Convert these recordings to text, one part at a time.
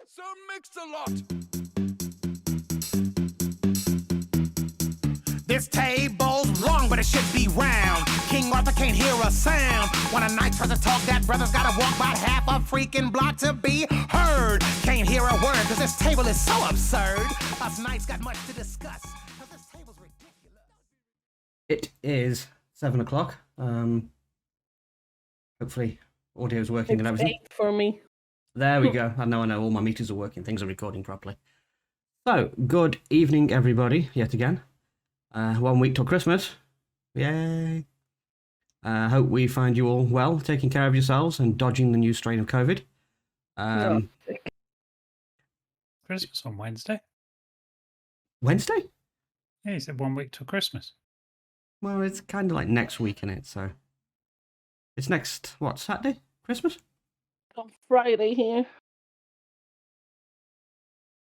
Sir Mix-a-Lot. This table's wrong, but it should be round. King Arthur can't hear a sound. When a knight tries to talk, that brother's gotta walk about half a freaking block to be heard. Can't hear a word, cause this table is so absurd. Us knights got much to discuss, cause this table's ridiculous. It is 7 o'clock. Hopefully audio's working and everything. 8 for me. There we go. I know, all my meters are working. Things are recording properly. So, good evening, everybody, yet again. 1 week till Christmas. Yay. Hope we find you all well, taking care of yourselves and dodging the new strain of COVID. Christmas on Wednesday. Wednesday? Yeah, he said 1 week till Christmas. Well, it's kind of like next week, isn't it? So, it's next, what, Saturday? Christmas? On Friday here.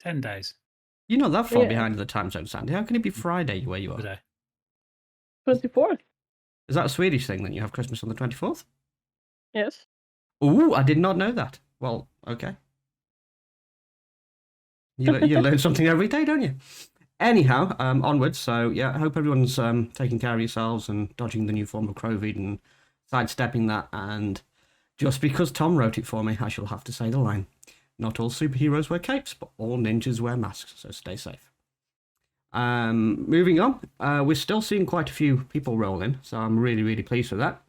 10 days. You're not that far Yeah. behind the time zone, Sandy. How can it be Friday where you are? Today. 24th. Is that a Swedish thing that you have Christmas on the 24th? Yes. Ooh, I did not know that. Well, okay. You learn something every day, don't you? Anyhow, onwards. So, yeah, I hope everyone's taking care of yourselves and dodging the new form of COVID and sidestepping that. And just because Tom wrote it for me, I shall have to say the line. Not all superheroes wear capes, but all ninjas wear masks, so stay safe. Moving on, we're still seeing quite a few people roll in, so I'm really, really pleased with that.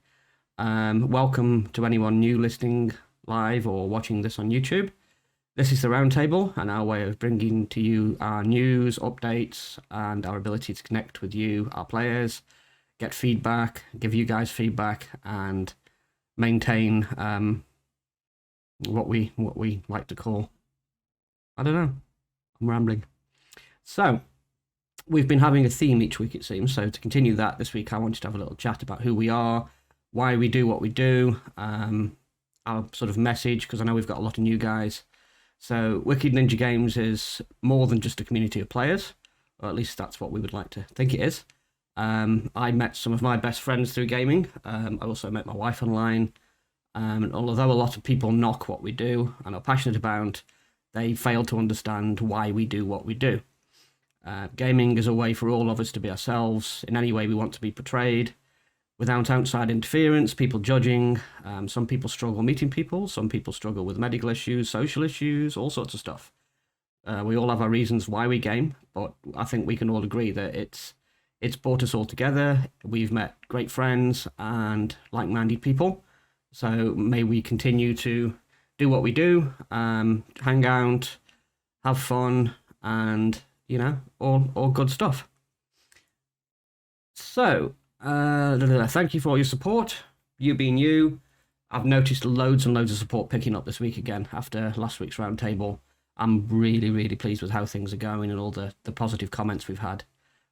Welcome to anyone new listening live or watching this on YouTube. This is the Roundtable, and our way of bringing to you our news, updates, and our ability to connect with you, our players, get feedback, give you guys feedback, and maintain what we like to call, I don't know, I'm rambling. So, we've been having a theme each week, it seems. So to continue that, this week I wanted to have a little chat about who we are, why we do what we do, our sort of message, because I know we've got a lot of new guys. So Wicked Ninja Games is more than just a community of players, or at least that's what we would like to think it is. I met some of my best friends through gaming. I also met my wife online. And although a lot of people knock what we do and are passionate about, they fail to understand why we do what we do. Gaming is a way for all of us to be ourselves in any way we want to be portrayed, without outside interference, people judging. Some people struggle meeting people, some people struggle with medical issues, social issues, all sorts of stuff. We all have our reasons why we game, but I think we can all agree that it's brought us all together. We've met great friends and like-minded people. So may we continue to do what we do, hang out, have fun, and, you know, all good stuff. So, thank you for all your support. You being you, I've noticed loads and loads of support picking up this week again after last week's roundtable. I'm really, really pleased with how things are going and all the positive comments we've had.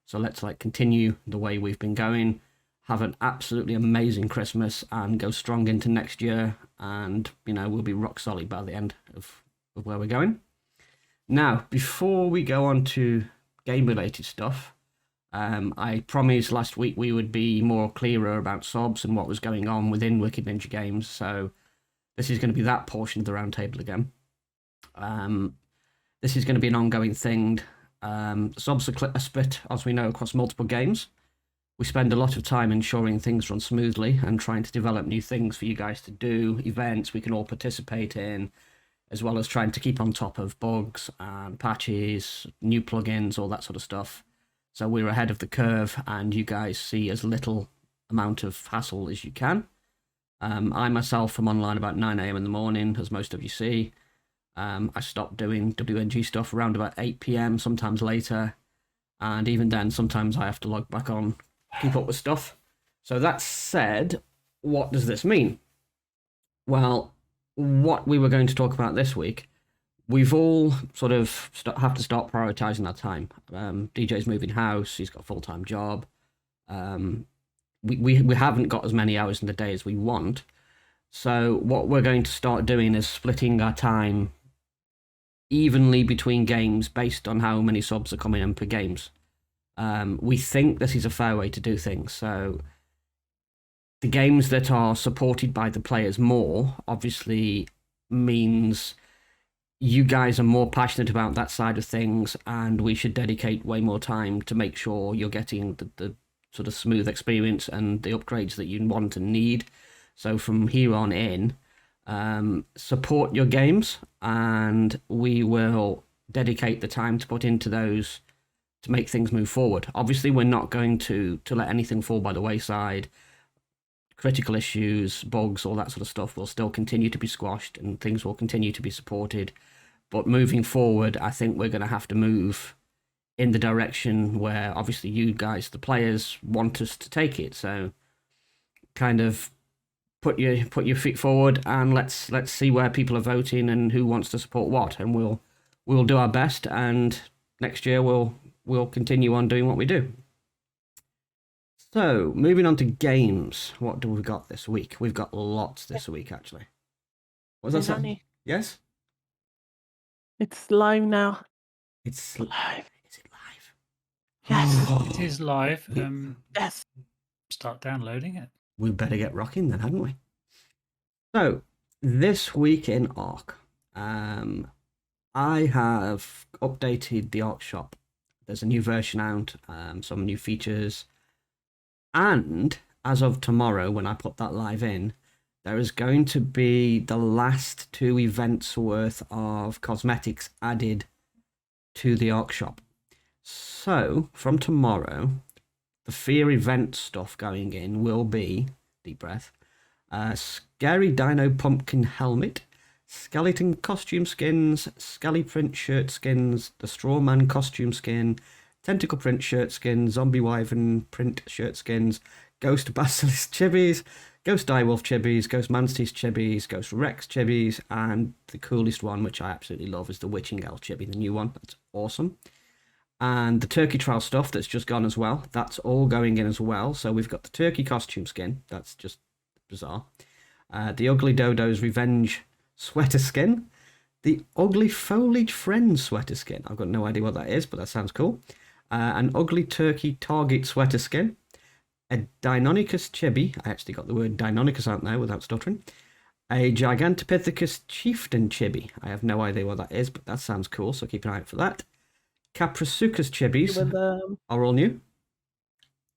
So let's continue the way we've been going. Have an absolutely amazing Christmas and go strong into next year, and you know we'll be rock solid by the end of where we're going. Now, before we go on to game related stuff, I promised last week we would be more clearer about subs and what was going on within Wicked Ninja Games, so this is going to be that portion of the roundtable again. This is going to be an ongoing thing. Subs are split, as we know, across multiple games. We spend a lot of time ensuring things run smoothly and trying to develop new things for you guys to do, events we can all participate in, as well as trying to keep on top of bugs and patches, new plugins, all that sort of stuff. So we're ahead of the curve and you guys see as little amount of hassle as you can. I myself am online about 9 AM in the morning, as most of you see. I stopped doing WNG stuff around about 8 PM, sometimes later. And even then, sometimes I have to log back on, keep up with stuff. So that said, what does this mean? Well, what we were going to talk about this week, we've all sort of have to start prioritizing our time. DJ's moving house, he's got a full-time job. We haven't got as many hours in the day as we want. So what we're going to start doing is splitting our time evenly between games based on how many subs are coming in per games. We think this is a fair way to do things. So the games that are supported by the players more obviously means you guys are more passionate about that side of things, and we should dedicate way more time to make sure you're getting the sort of smooth experience and the upgrades that you want and need. So from here on in, support your games, and we will dedicate the time to put into those to make things move forward. Obviously, we're not going to let anything fall by the wayside. Critical issues, bugs, all that sort of stuff will still continue to be squashed, and things will continue to be supported. But moving forward, I think we're going to have to move in the direction where obviously you guys, the players, want us to take it. So kind of put your feet forward, and let's see where people are voting and who wants to support what, and we'll do our best, and next year we'll continue on doing what we do. So moving on to games, what do we got this week? We've got lots this week, actually. What's that Hey, say? honey, Yes, it's live now. it's Live. Is it live? Yes. It is live. Yes. Start downloading it. We better get rocking then, hadn't we? So, this week in Ark, I have updated the Ark shop. There's a new version out, some new features, and as of tomorrow, when I put that live in, there is going to be the last 2 events worth of cosmetics added to the Ark shop. So, from tomorrow, the Fear event stuff going in will be, deep breath, Scary Dino Pumpkin Helmet, Skeleton Costume Skins, Skelly Print Shirt Skins, the Strawman Costume Skin, Tentacle Print Shirt Skin, Zombie Wyvern Print Shirt Skins, Ghost Basilisk Chibis, Ghost Direwolf Chibis, Ghost Mantis Chibis, Ghost Rex Chibis, and the coolest one, which I absolutely love, is the Witching Elf Chibi, the new one. That's awesome. And the turkey trial stuff that's just gone as well. That's all going in as well. So we've got the turkey costume skin. That's just bizarre. The Ugly Dodo's Revenge sweater skin. The Ugly Foliage Friends sweater skin. I've got no idea what that is, but that sounds cool. An Ugly Turkey Target sweater skin. A Deinonychus chibi. I actually got the word Deinonychus out there without stuttering. A Gigantopithecus Chieftain chibi. I have no idea what that is, but that sounds cool, so keep an eye out for that. Caprasuchus chibis With are all new.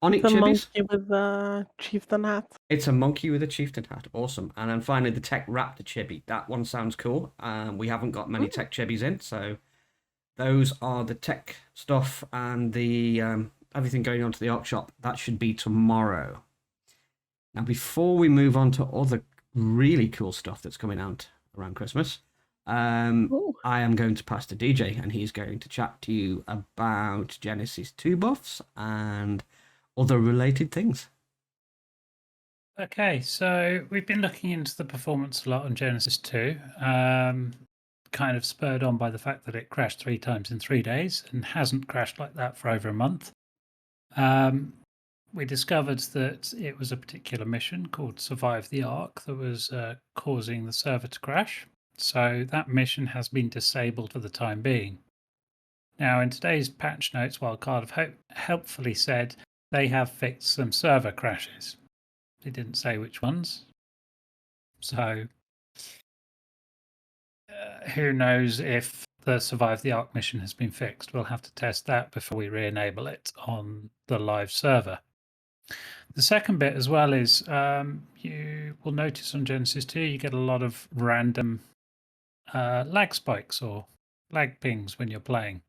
Onyx the chibis. monkey with the chieftain hat. It's a monkey with a chieftain hat. Awesome. And then finally the Tech Raptor chibi. That one sounds cool. We haven't got many tech chibis in, so those are the tech stuff and the everything going on to the Ark shop. That should be tomorrow. Now, before we move on to other really cool stuff that's coming out around Christmas, I am going to pass to DJ, and he's going to chat to you about Genesis 2 buffs and other related things. Okay, so we've been looking into the performance a lot on Genesis 2, kind of spurred on by the fact that it crashed 3 times in 3 days and hasn't crashed like that for over a month. We discovered that it was a particular mission called Survive the Ark that was causing the server to crash. So that mission has been disabled for the time being. Now, in today's patch notes, Wildcard have helpfully said they have fixed some server crashes. They didn't say which ones. So who knows if the Survive the Ark mission has been fixed. We'll have to test that before we re-enable it on the live server. The second bit as well is you will notice on Genesis 2 you get a lot of random lag spikes or lag pings when you're playing.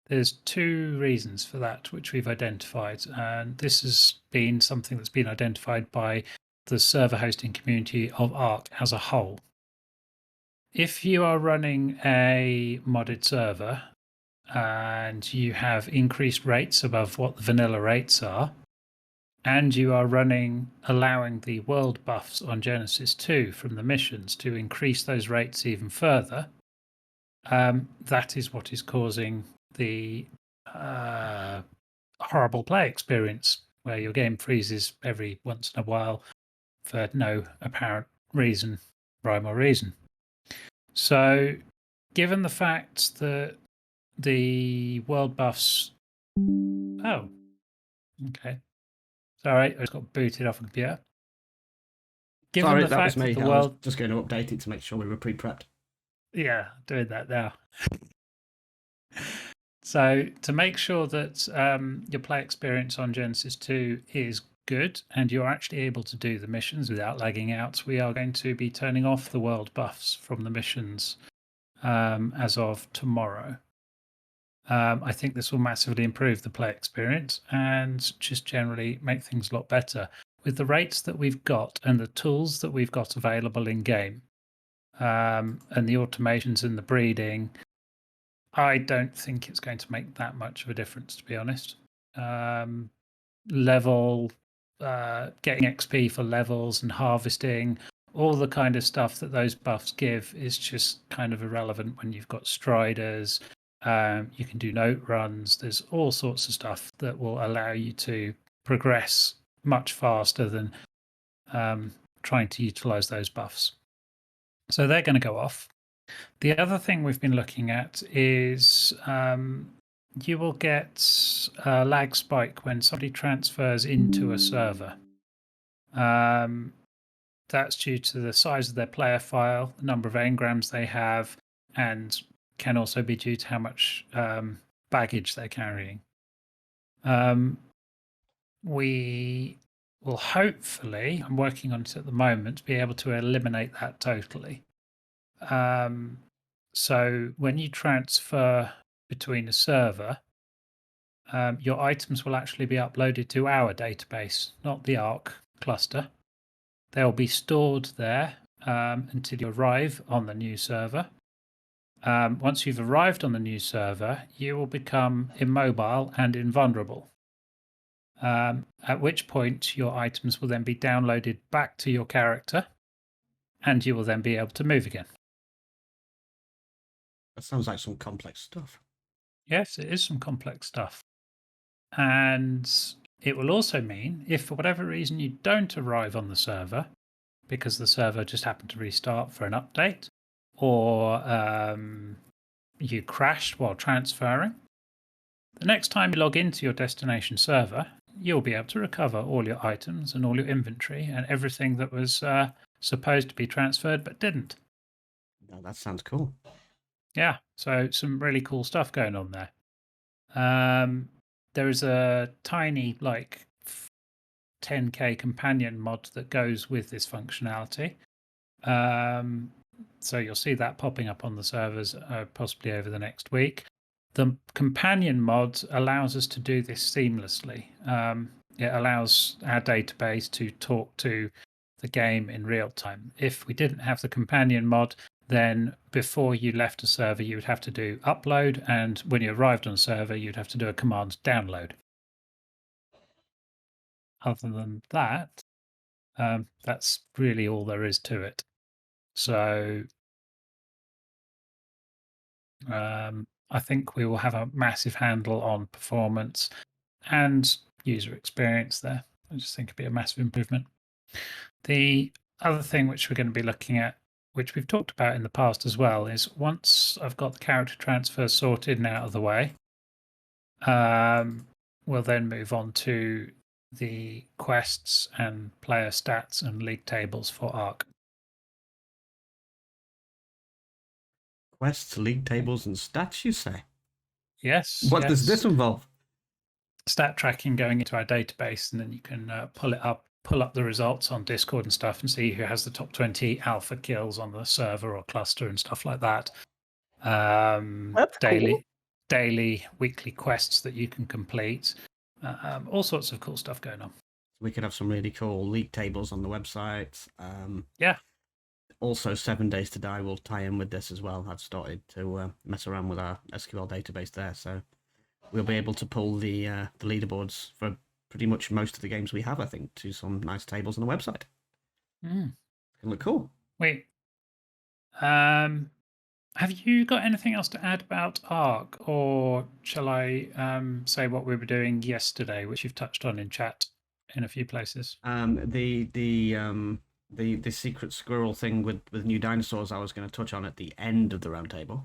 There's 2 reasons for that, which we've identified, and this has been something that's been identified by the server hosting community of Ark as a whole. If you are running a modded server and you have increased rates above what the vanilla rates are, and you are allowing the world buffs on Genesis 2 from the missions to increase those rates even further, that is what is causing the horrible play experience where your game freezes every once in a while for no apparent rhyme or reason. So, given the fact that the world buffs... Oh, okay. Sorry, I just got booted off a computer. Sorry, that was me. I was just going to update it to make sure we were pre-prepped. Yeah, doing that now. So to make sure that your play experience on Genesis 2 is good and you're actually able to do the missions without lagging out, we are going to be turning off the world buffs from the missions as of tomorrow. I think this will massively improve the play experience and just generally make things a lot better. With the rates that we've got and the tools that we've got available in game, and the automations and the breeding, I don't think it's going to make that much of a difference, to be honest. Level, getting XP for levels and harvesting, all the kind of stuff that those buffs give is just kind of irrelevant when you've got striders. You can do note runs. There's all sorts of stuff that will allow you to progress much faster than trying to utilize those buffs. So they're going to go off. The other thing we've been looking at is you will get a lag spike when somebody transfers into a server. That's due to the size of their player file, the number of engrams they have, and can also be due to how much baggage they're carrying. We will hopefully, I'm working on it at the moment, be able to eliminate that totally. So when you transfer between a server, your items will actually be uploaded to our database, not the Arc cluster. They'll be stored there until you arrive on the new server. Once you've arrived on the new server, you will become immobile and invulnerable. At which point your items will then be downloaded back to your character and you will then be able to move again. That sounds like some complex stuff. Yes, it is some complex stuff. And it will also mean if for whatever reason you don't arrive on the server because the server just happened to restart for an update or you crashed while transferring, the next time you log into your destination server, you'll be able to recover all your items and all your inventory and everything that was supposed to be transferred but didn't. No, that sounds cool. Yeah, so some really cool stuff going on there. There is a tiny, like 10k companion mod that goes with this functionality. So you'll see that popping up on the servers possibly over the next week. The companion mod allows us to do this seamlessly. It allows our database to talk to the game in real time. If we didn't have the companion mod, then before you left a server, you would have to do upload, and when you arrived on a server, you'd have to do a command download. Other than that, that's really all there is to it. So I think we will have a massive handle on performance and user experience there. I just think it'd be a massive improvement. The other thing which we're going to be looking at, which we've talked about in the past as well, is once I've got the character transfer sorted and out of the way, we'll then move on to the quests and player stats and league tables for Arc. Quests, league tables, and stats, you say? Yes. What does this involve? Stat tracking going into our database, and then you can pull up the results on Discord and stuff and see who has the top 20 alpha kills on the server or cluster and stuff like that. That's cool. Daily, weekly quests that you can complete. All sorts of cool stuff going on. We could have some really cool league tables on the website. Yeah. Also, 7 Days to Die will tie in with this as well. I've started to mess around with our SQL database there, so we'll be able to pull the leaderboards for pretty much most of the games we have, I think, to some nice tables on the website. It can look cool. Wait. Have you got anything else to add about Arc, or shall I say what we were doing yesterday, which you've touched on in chat in a few places? The secret squirrel thing with new dinosaurs I was going to touch on at the end of the roundtable.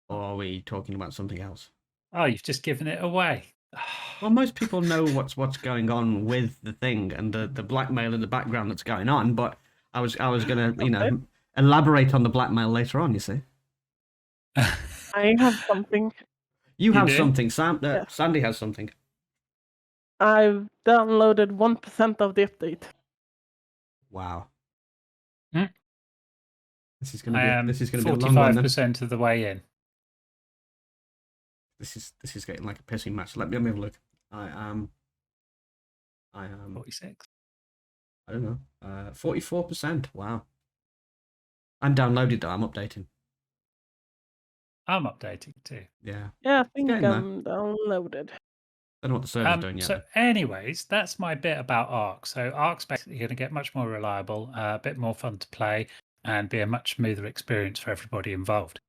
Or are we talking about something else? Oh, you've just given it away. Well, most people know what's going on with the thing and the blackmail in the background that's going on, but I was going to, elaborate on the blackmail later on, you see. I have something. You have do? something, Yeah. Sandy has something. I've downloaded 1% of the update. Wow. Hmm. This is I gonna am be a long one then. 45% of the way in. This is getting like a pissing match. Let me have a look. I am 46. I don't know. 44%. Wow. I'm downloaded though, I'm updating. I'm updating too. Yeah. Yeah, I think getting there. I'm downloaded. Don't know what the server's doing yet. So, anyways, that's my bit about Arc. So, Arc's basically going to get much more reliable, a bit more fun to play, and be a much smoother experience for everybody involved.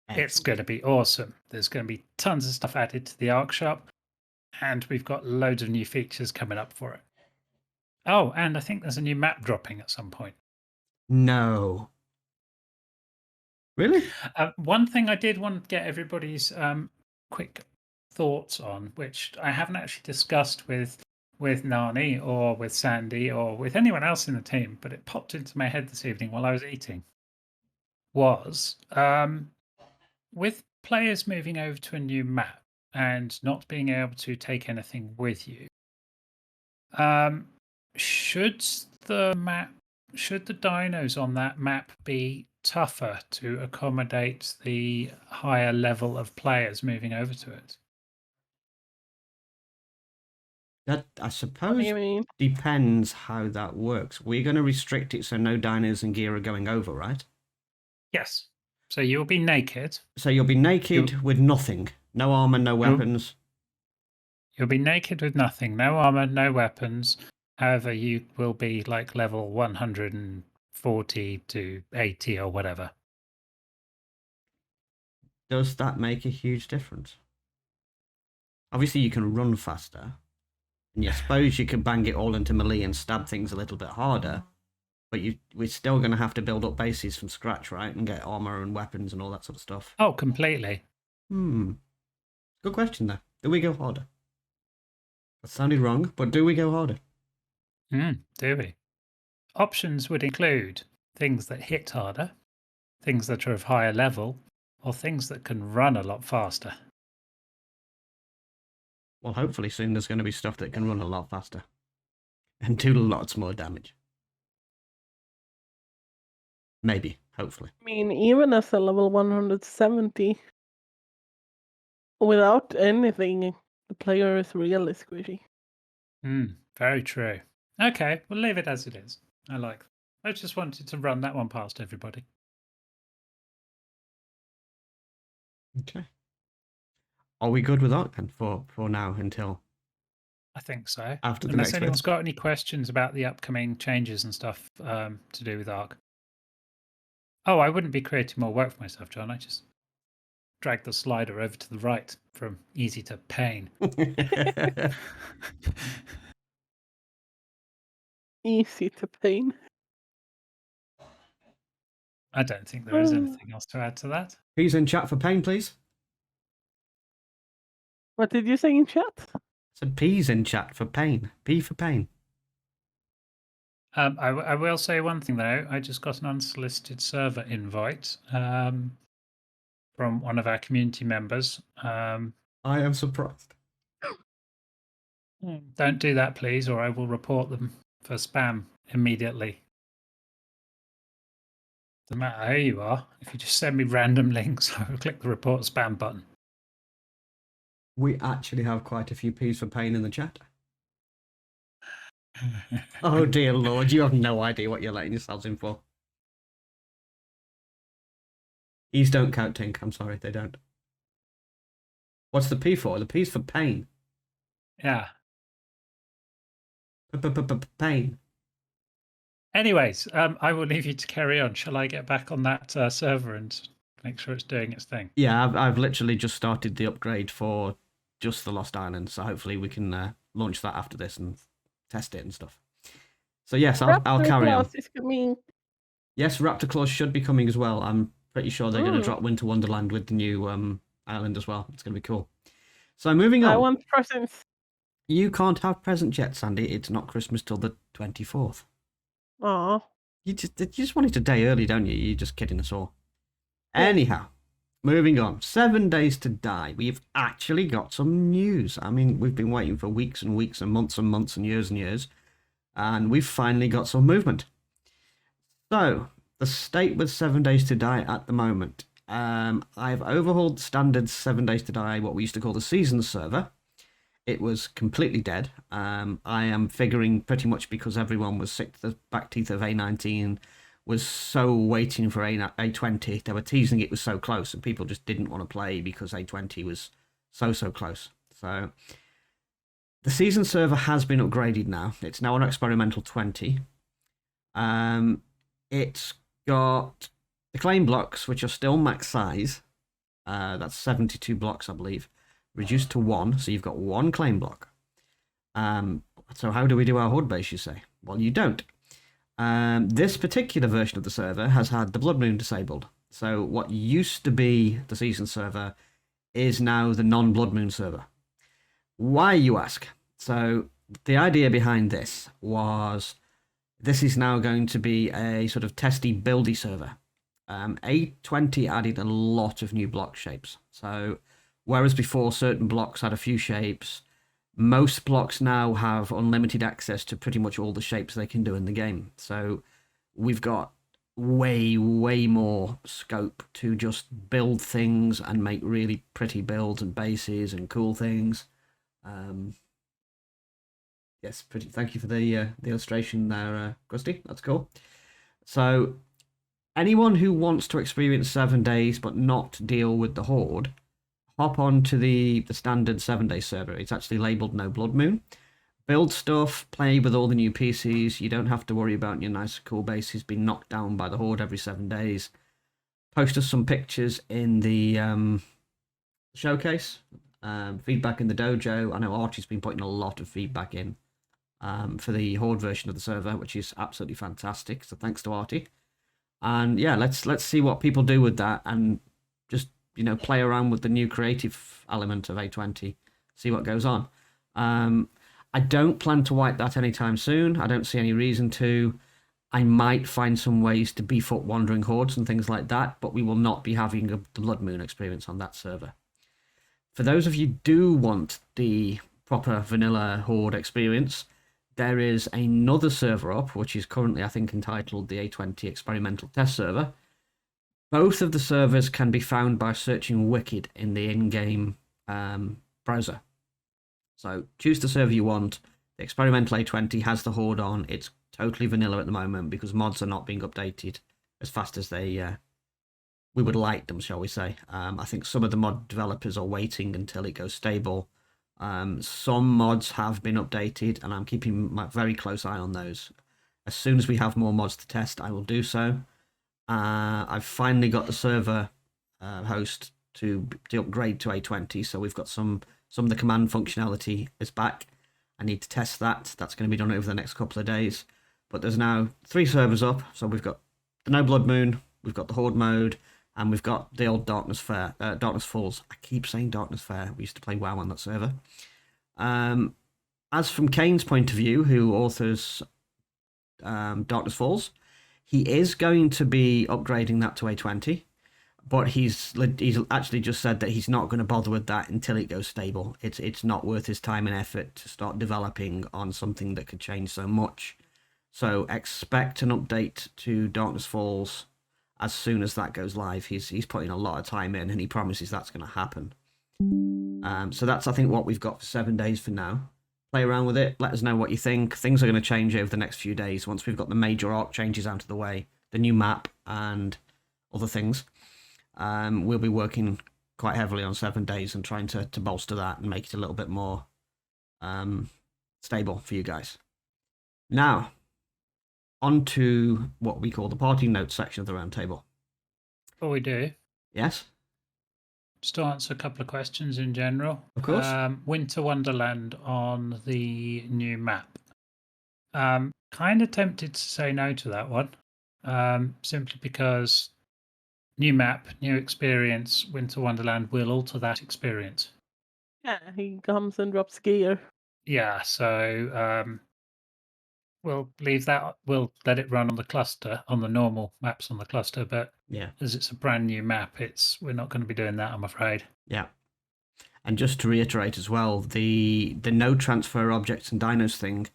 It's going to be awesome. There's going to be tons of stuff added to the Arc shop, and we've got loads of new features coming up for it. Oh, and I think there's a new map dropping at some point. No. Really? One thing I did want to get everybody's quick thoughts on, which I haven't actually discussed with Nani or with Sandy or with anyone else in the team, but it popped into my head this evening while I was eating, was with players moving over to a new map and not being able to take anything with you, should the dinos on that map be tougher to accommodate the higher level of players moving over to it? That, I What do suppose, you mean? depends how that works. We're going to restrict it so no dinos and gear are going over, right? Yes. So you'll be naked. So you'll be naked with nothing. No armor, no weapons. You'll be naked with nothing. No armor, no weapons. However, you will be like level 140 to 80 or whatever. Does that make a huge difference? Obviously, you can run faster. And I suppose you can bang it all into melee and stab things a little bit harder. But we're still going to have to build up bases from scratch, right? And get armor and weapons and all that sort of stuff. Oh, completely. Good question, though. Do we go harder? That sounded wrong, but do we go harder? Do we? Options would include things that hit harder, things that are of higher level, or things that can run a lot faster. Well, hopefully soon there's going to be stuff that can run a lot faster. And do lots more damage. Maybe, hopefully. I mean, even as a level 170, without anything, the player is really squishy. Very true. Okay, we'll leave it as it is. I like that. I just wanted to run that one past everybody. Okay. Are we good with Arc then for now until I think so. after the Unless next anyone's bit? got any questions about the upcoming changes and stuff to do with Arc. Oh, I wouldn't be creating more work for myself, John. I just drag the slider over to the right from easy to pain. Easy to pain. I don't think there is anything else to add to that. Who's in chat for pain, please? What did you say in chat? I said P's in chat for pain. P for pain. I will say one thing though. I just got an unsolicited server invite from one of our community members. I am surprised. Don't do that, please, or I will report them for spam immediately. No matter who you are, if you just send me random links, I will click the report spam button. We actually have quite a few P's for pain in the chat. Oh dear Lord, you have no idea what you're letting yourselves in for. E's don't count, Tink. I'm sorry, they don't. What's the P for? The P's for pain. Yeah. Pain. Anyways, I will leave you to carry on. Shall I get back on that server and make sure it's doing its thing? Yeah, I've literally just started the upgrade for just the Lost Island, so hopefully we can launch that after this and test it and stuff. So yes, I'll carry on. Is coming. Yes, Raptor Claws should be coming as well. I'm pretty sure they're going to drop Winter Wonderland with the new island as well. It's going to be cool. So moving on. I want presents. You can't have presents yet, Sandy. It's not Christmas till the 24th. Aw. You just want it a day early, don't you? You're just kidding us all. Yeah. Anyhow, moving on. 7 Days to Die. We've actually got some news. I mean, we've been waiting for weeks and weeks and months and years, and we've finally got some movement. So, the state with 7 Days to Die at the moment. I've overhauled the standard 7 Days to Die, what we used to call the season server. It was completely dead. I am figuring pretty much because everyone was sick to the back teeth of A19, was so waiting for A20. They were teasing it was so close, and people just didn't want to play because A20 was so close. So the season server has been upgraded now. It's now on experimental 20. It's got the claim blocks, which are still max size. That's 72 blocks, I believe. Reduced to 1, so you've got 1 claim block. So how do we do our horde base, you say? Well, you don't. This particular version of the server has had the Blood Moon disabled. So what used to be the season server is now the non-Blood Moon server. Why, you ask? So the idea behind this was this is now going to be a sort of testy, buildy server. A20 added a lot of new block shapes. So whereas before certain blocks had a few shapes, most blocks now have unlimited access to pretty much all the shapes they can do in the game. So we've got way more scope to just build things and make really pretty builds and bases and cool things. Yes, pretty. Thank you for the illustration there, Gusty. That's cool. So anyone who wants to experience 7 days but not deal with the horde, hop on to the standard 7 day server. It's actually labeled No Blood Moon. Build stuff, play with all the new PCs. You don't have to worry about your nice cool bases being knocked down by the horde every 7 days. Post us some pictures in the showcase. Feedback in the dojo. I know Archie's been putting a lot of feedback in for the horde version of the server, which is absolutely fantastic. So thanks to Artie. And yeah, let's see what people do with that, and just play around with the new creative element of A20, see what goes on. I don't plan to wipe that anytime soon. I don't see any reason to. I might find some ways to beef up wandering hordes and things like that, but we will not be having the Blood Moon experience on that server. For those of you who do want the proper vanilla horde experience, there is another server up, which is currently, I think, entitled the A20 Experimental Test Server. Both of the servers can be found by searching Wicked in the in-game browser. So choose the server you want. The Experimental A20 has the horde on. It's totally vanilla at the moment because mods are not being updated as fast as we would like them, shall we say. I think some of the mod developers are waiting until it goes stable. Some mods have been updated, and I'm keeping my very close eye on those. As soon as we have more mods to test, I will do so. I've finally got the server host to upgrade to A20, so we've got some of the command functionality is back. I need to test that. That's going to be done over the next couple of days. But there's now 3 servers up, so we've got the No Blood Moon, we've got the Horde mode, and we've got the old Darkness Falls. I keep saying Darkness Fair. We used to play WoW on that server. As from Kane's point of view, who authors Darkness Falls, he is going to be upgrading that to A20, but he's actually just said that he's not going to bother with that until it goes stable. It's not worth his time and effort to start developing on something that could change so much. So expect an update to Darkness Falls as soon as that goes live. He's putting a lot of time in, and he promises that's going to happen. So that's, I think, what we've got for 7 days for now. Play around with it. Let us know what you think. Things are going to change over the next few days once we've got the major arc changes out of the way, the new map and other things. We'll be working quite heavily on 7 days and trying to bolster that and make it a little bit more stable for you guys. Now, on to what we call the party notes section of the roundtable. Before we do, Yes? just to answer a couple of questions in general. Of course. Winter Wonderland on the new map. Kind of tempted to say no to that one, simply because new map, new experience, Winter Wonderland will alter that experience. Yeah, he comes and drops gear. Yeah, so we'll leave that. We'll let it run on the cluster, on the normal maps on the cluster. But Yeah. as it's a brand new map, we're not going to be doing that, I'm afraid. Yeah. And just to reiterate as well, the no transfer objects and dinos thing,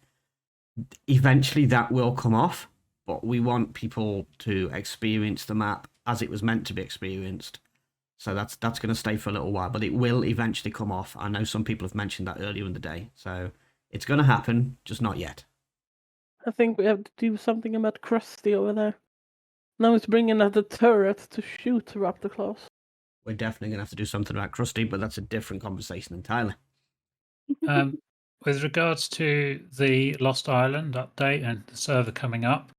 eventually that will come off, but we want people to experience the map as it was meant to be experienced. So that's going to stay for a little while, but it will eventually come off. I know some people have mentioned that earlier in the day, so it's going to happen, just not yet. I think we have to do something about Krusty over there. Now he's bringing out the turret to shoot Raptor Claws. We're definitely going to have to do something about Krusty, but that's a different conversation entirely. With regards to the Lost Island update and the server coming up,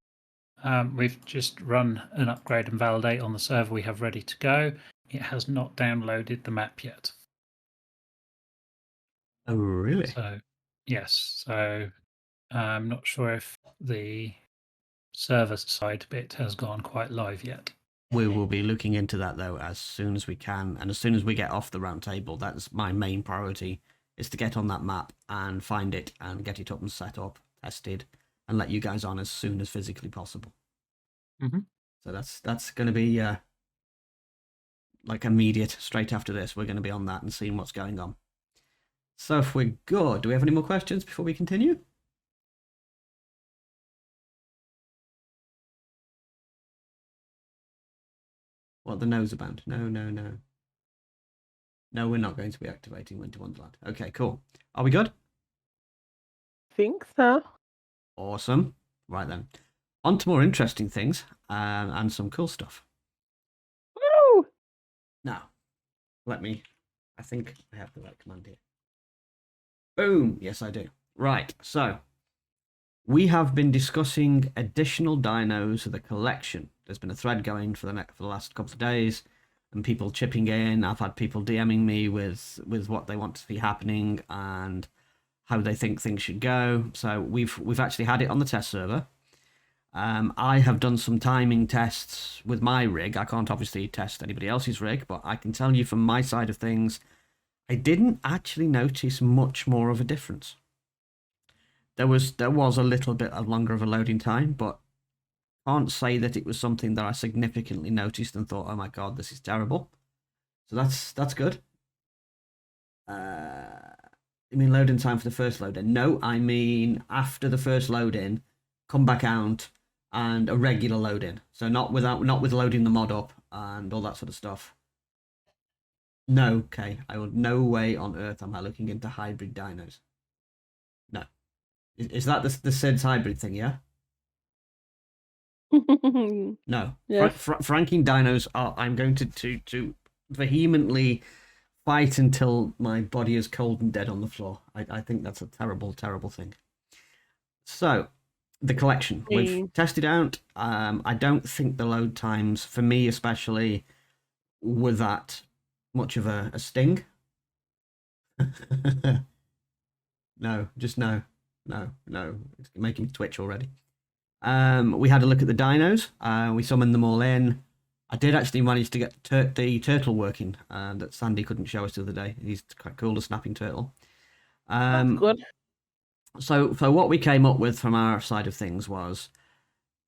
we've just run an upgrade and validate on the server we have ready to go. It has not downloaded the map yet. Oh, really? So, yes. So I'm not sure if the server side bit has gone quite live yet. We will be looking into that, though, as soon as we can. And as soon as we get off the round table, that's my main priority, is to get on that map and find it and get it up and set up, tested, and let you guys on as soon as physically possible. Mm-hmm. So that's going to be like immediate. Straight after this, we're going to be on that and seeing what's going on. So if we're good, do we have any more questions before we continue? What the no's about? No. No, we're not going to be activating Winter Wonderland. Okay, cool. Are we good? Think so. Awesome. Right then. On to more interesting things and some cool stuff. Woo! Now, I think I have the right command here. Boom. Yes, I do. Right. So, we have been discussing additional dinos of the collection. There's been a thread going for the last couple of days, and people chipping in. I've had people DMing me with what they want to see happening and how they think things should go. So we've actually had it on the test server. I have done some timing tests with my rig. I can't obviously test anybody else's rig, but I can tell you from my side of things, I didn't actually notice much more of a difference. There was a little bit longer of a loading time, but can't say that it was something that I significantly noticed and thought, oh my god, this is terrible. So that's good. You mean loading time for the first load in? No, I mean after the first load in, come back out and a regular load in. So not with loading the mod up and all that sort of stuff. No, okay. No way on earth am I looking into hybrid dinos. No. Is that the SIDS hybrid thing, yeah? No. Yes. Franking dinos I'm going to vehemently fight until my body is cold and dead on the floor. I think that's a terrible, terrible thing. So, the collection. We've tested out. I don't think the load times, for me especially, were that much of a sting. No, just no. It's making me twitch already. We had a look at the dinos. We summoned them all in. I did actually manage to get the turtle working that Sandy couldn't show us the other day. He's quite cool, the snapping turtle. That's good. So what we came up with from our side of things was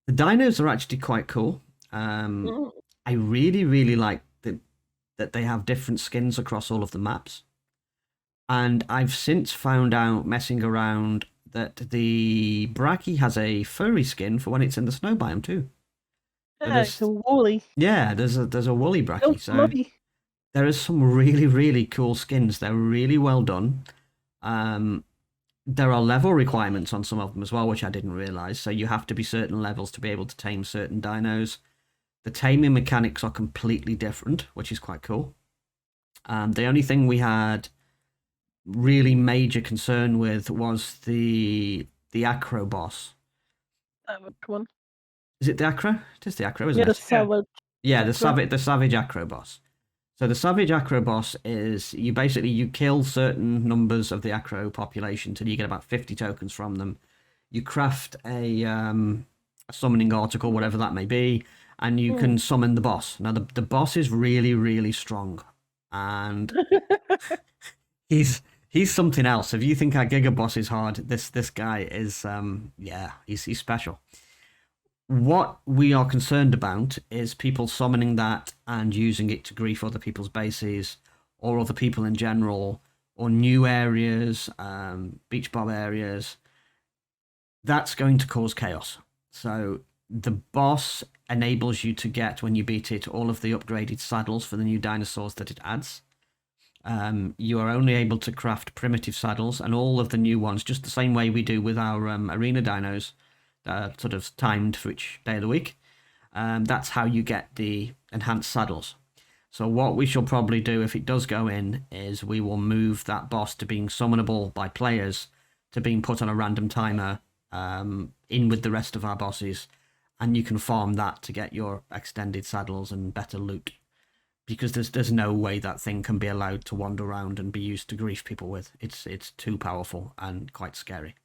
the dinos are actually quite cool. I really, really like that they have different skins across all of the maps. And I've since found out, messing around, that the Bracky has a furry skin for when it's in the snow biome too. Yeah, it's a woolly. Yeah, there's a woolly Bracky. So bloody. There is some really, really cool skins. They're really well done. There are level requirements on some of them as well, which I didn't realise. So you have to be certain levels to be able to tame certain dinos. The taming mechanics are completely different, which is quite cool. The only thing we had really major concern with was the acro boss. Which one? Is it the acro? It is the acro, isn't it? The savage. Yeah, the savage acro boss. So the savage acro boss is you kill certain numbers of the acro population till you get about 50 tokens from them. You craft a summoning article, whatever that may be, and you can summon the boss. Now the boss is really, really strong, and he's He's something else. If you think our Giga Boss is hard, this guy is he's special. What we are concerned about is people summoning that and using it to grief other people's bases or other people in general, or new areas, beach bob areas. That's going to cause chaos. So the boss enables you to get, when you beat it, all of the upgraded saddles for the new dinosaurs that it adds. You are only able to craft primitive saddles, and all of the new ones, just the same way we do with our arena dinos, sort of timed for each day of the week. That's how you get the enhanced saddles. So what we shall probably do if it does go in is we will move that boss to being summonable by players, to being put on a random timer in with the rest of our bosses, and you can farm that to get your extended saddles and better loot. Because there's no way that thing can be allowed to wander around and be used to grief people with. It's too powerful and quite scary.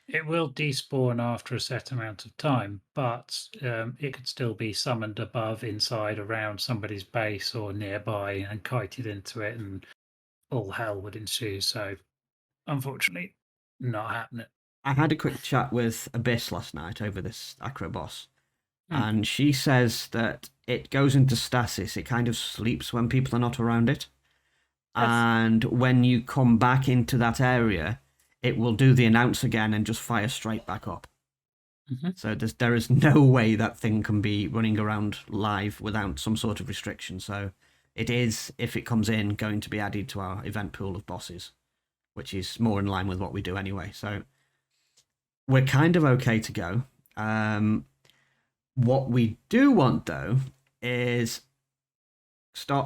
It will despawn after a set amount of time, but it could still be summoned above, inside, around somebody's base or nearby and kited into it, and all hell would ensue. So, unfortunately, not happening. I had a quick chat with Abyss last night over this Acro boss, and she says that it goes into stasis. It kind of sleeps when people are not around it. And when you come back into that area, it will do the announce again and just fire straight back up. So there is no way that thing can be running around live without some sort of restriction. So it is, if it comes in, going to be added to our event pool of bosses, which is more in line with what we do anyway. So we're kind of okay to go. What we do want, though, is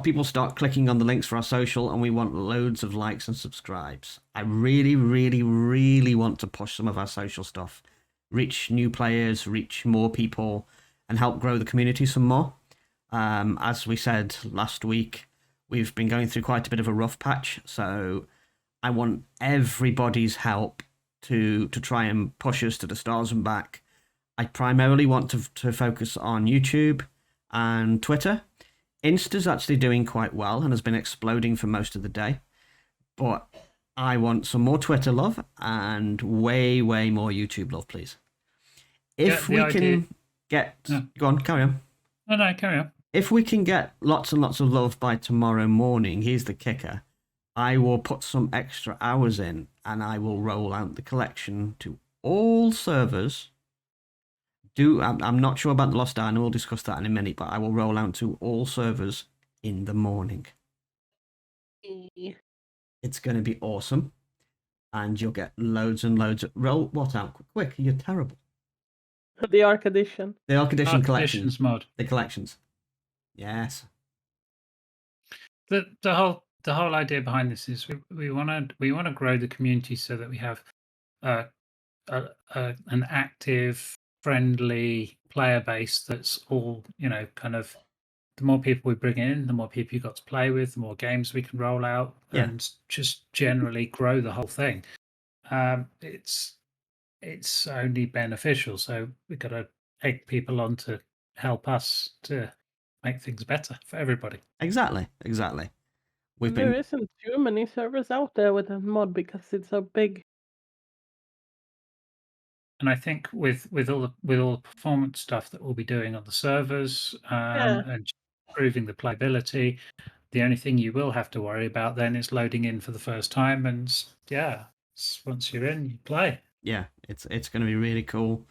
people start clicking on the links for our social, and we want loads of likes and subscribes. I really, really, really want to push some of our social stuff, reach new players, reach more people, and help grow the community some more. As we said last week, we've been going through quite a bit of a rough patch, so I want everybody's help to try and push us to the stars and back. I primarily want to focus on YouTube and Twitter. Insta's actually doing quite well and has been exploding for most of the day. But I want some more Twitter love and way, way more YouTube love, please. If we can get... Go on, carry on. No, carry on. If we can get lots and lots of love by tomorrow morning, here's the kicker. I will put some extra hours in and I will roll out the collection to all servers. I'm not sure about the Lost Dino, we'll discuss that in a minute, but I will roll out to all servers in the morning. It's going to be awesome. And you'll get loads and loads of... Roll what out? Quick, you're terrible. The Arc Edition. The Arc Edition collections. Mod. The collections. Yes. The whole idea behind this is we want to grow the community so that we have an active, friendly player base that's all, kind of, the more people we bring in, the more people you've got to play with, the more games we can roll out, and just generally grow the whole thing. It's only beneficial, so we've got to egg people on to help us to make things better for everybody. Exactly. There isn't too many servers out there with a mod because it's so big. And I think with all the performance stuff that we'll be doing on the servers and improving the playability, the only thing you will have to worry about then is loading in for the first time. And once you're in, you play. Yeah, it's going to be really cool.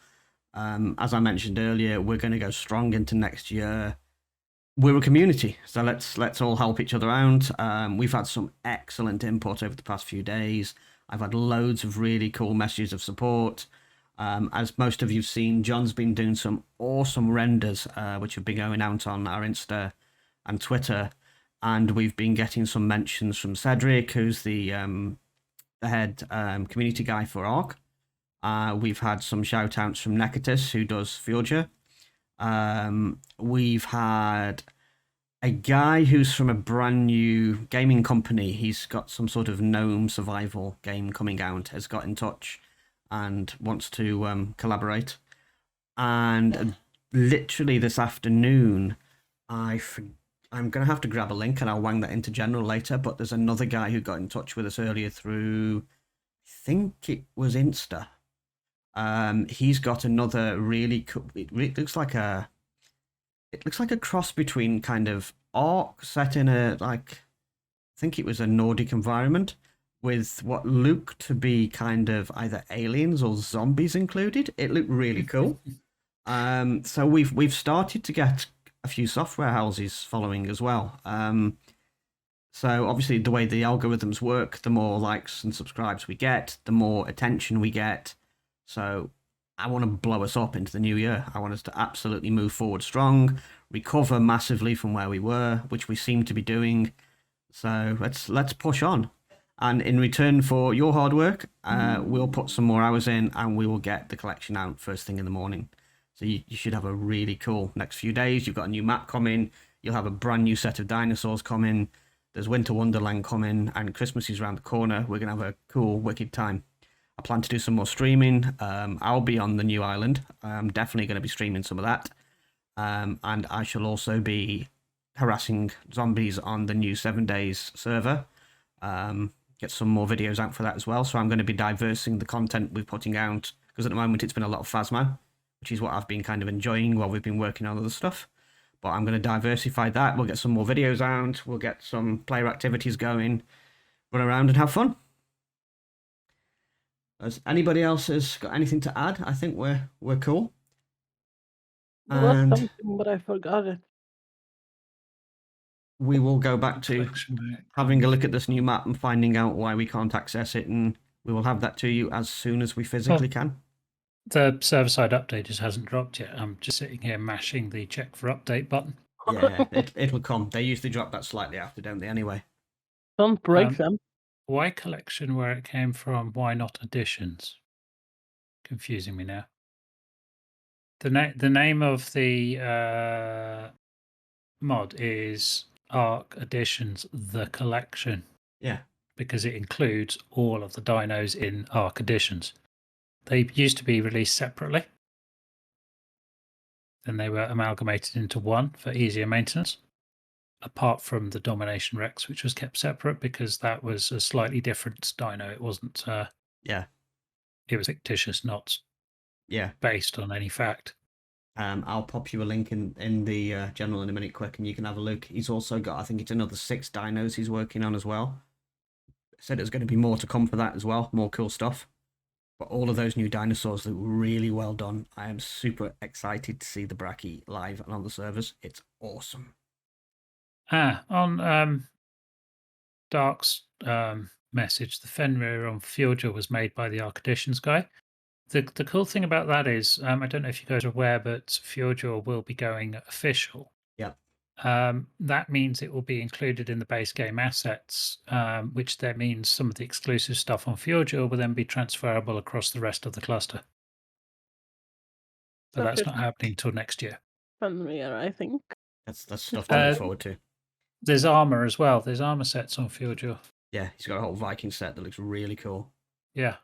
As I mentioned earlier, we're going to go strong into next year. We're a community, so let's all help each other out. We've had some excellent input over the past few days. I've had loads of really cool messages of support. As most of you've seen, John's been doing some awesome renders, which have been going out on our Insta and Twitter, and we've been getting some mentions from Cedric, who's the head community guy for Arc. We've had some shout-outs from Necatus, who does Fjordur. We've had a guy who's from a brand new gaming company. He's got some sort of gnome survival game coming out, has got in touch and wants to collaborate. And literally this afternoon, I I'm going to have to grab a link and I'll wang that into general later, but there's another guy who got in touch with us earlier through, I think it was Insta. He's got another really cool, it looks like a cross between kind of Ark set in a, like, I think it was a Nordic environment with what looked to be kind of either aliens or zombies included. It looked really cool. So we've started to get a few software houses following as well. So obviously the way the algorithms work, the more likes and subscribes we get, the more attention we get. So I want to blow us up into the new year. I want us to absolutely move forward strong, recover massively from where we were, which we seem to be doing. So let's push on. And in return for your hard work, we'll put some more hours in and we will get the collection out first thing in the morning. So you should have a really cool next few days. You've got a new map coming. You'll have a brand new set of dinosaurs coming. There's Winter Wonderland coming, and Christmas is around the corner. We're going to have a cool, wicked time. I plan to do some more streaming. I'll be on the new island. I'm definitely going to be streaming some of that. And I shall also be harassing zombies on the new 7 Days server. Get some more videos out for that as well. So I'm going to be diversing the content we're putting out, because at the moment it's been a lot of Phasmo, which is what I've been kind of enjoying while we've been working on other stuff. But I'm going to diversify that. We'll get some more videos out. We'll get some player activities going, run around and have fun. Has anybody else has got anything to add? I think we're cool. There was And something, but I forgot it. we will go back to Collection back. having a look at this new map and finding out why we can't access it, and we will have that to you as soon as we physically can. The server-side update just hasn't dropped yet. I'm just sitting here mashing the check for update button. Yeah, it'll come. They usually drop that slightly after, don't they, anyway? Don't break them. Why collection where it came from? Why not additions? Confusing me now. The name of the mod is Ark Additions: The Collection. Yeah. Because it includes all of the dinos in Ark Additions. They used to be released separately. Then they were amalgamated into one for easier maintenance. Apart from the Domination Rex, which was kept separate because that was a slightly different dino. It wasn't. Yeah. It was fictitious, not based on any fact. I'll pop you a link in the general in a minute quick, and you can have a look. He's also got, I think it's another 6 dinos he's working on as well. Said there's going to be more to come for that as well, more cool stuff. But all of those new dinosaurs look really well done. I am super excited to see the Brachy live and on the servers. It's awesome. On Dark's message, the Fenrir on Fjordur was made by the Ark Additions guy. The cool thing about that is, I don't know if you guys are aware, but Fjordur will be going official. Yeah. That means it will be included in the base game assets, which then means some of the exclusive stuff on Fjordur will then be transferable across the rest of the cluster. But that's not happening until next year. Fenrir, I think. That's stuff to look forward to. There's armor as well. There's armor sets on Fjordur. Yeah, he's got a whole Viking set that looks really cool. Yeah.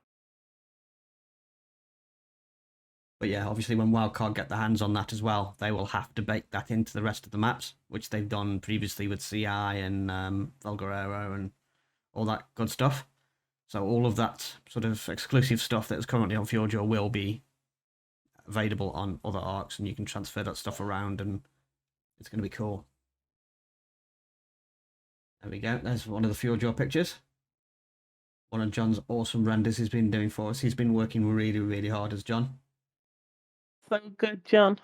But yeah, obviously when Wildcard get their hands on that as well, they will have to bake that into the rest of the maps, which they've done previously with CI and Valguerrero and all that good stuff. So all of that sort of exclusive stuff that is currently on Fjordur will be available on other arcs, and you can transfer that stuff around, and it's going to be cool. There we go. There's one of the Fjordur pictures. One of John's awesome renders he's been doing for us. He's been working really, really hard as John. So good, John.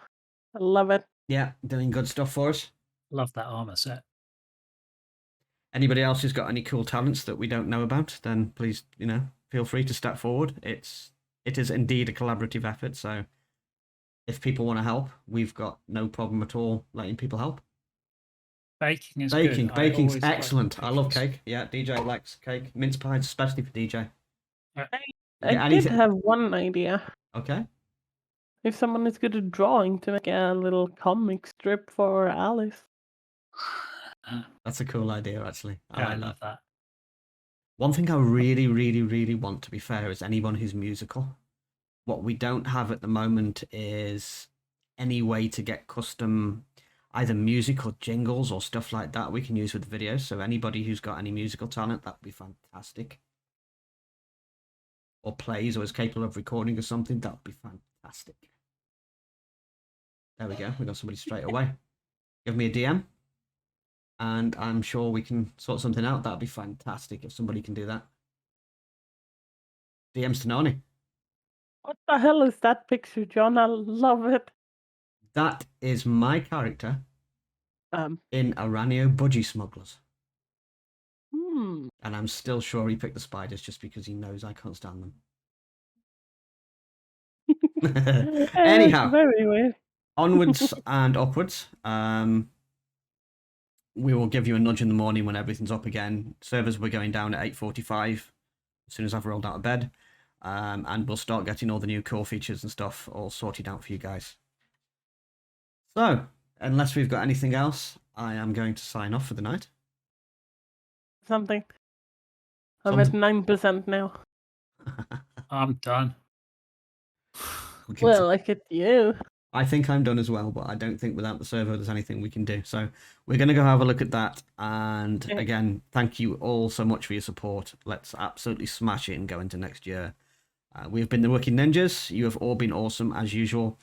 I love it. Yeah, doing good stuff for us. Love that armor set. Anybody else who's got any cool talents that we don't know about, then please, feel free to step forward. It is indeed a collaborative effort, so if people want to help, we've got no problem at all letting people help. Baking is good. Baking's excellent. I love cake. Yeah, DJ likes cake. Mince pies, especially for DJ. I did have one idea. Okay. If someone is good at drawing, to make a little comic strip for Alice. That's a cool idea, actually. I love that. One thing I really, really, really want, to be fair, is anyone who's musical. What we don't have at the moment is any way to get custom. either music or jingles or stuff like that we can use with the videos. So anybody who's got any musical talent, that would be fantastic. Or plays or is capable of recording or something, that would be fantastic. There we go. We got somebody straight away. Give me a DM. And I'm sure we can sort something out. That'd be fantastic if somebody can do that. DM's to Noni. What the hell is that picture, John? I love it. That is my character in Aranio Budgie Smugglers. And I'm still sure he picked the spiders just because he knows I can't stand them. Anyhow, very weird. Onwards and upwards. We will give you a nudge in the morning when everything's up again. Servers were going down at 8:45 as soon as I've rolled out of bed. And we'll start getting all the new core features and stuff all sorted out for you guys. So, unless we've got anything else, I am going to sign off for the night. Something. I'm at 9% now. I'm done. Well, look at you. I think I'm done as well, but I don't think without the server there's anything we can do. So we're going to go have a look at that. And again, thank you all so much for your support. Let's absolutely smash it and go into next year. We have been the Wicked Ninjas. You have all been awesome as usual.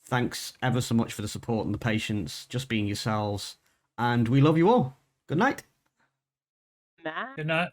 Thanks ever so much for the support and the patience, just being yourselves. And we love you all. Good night. Nah. Good night.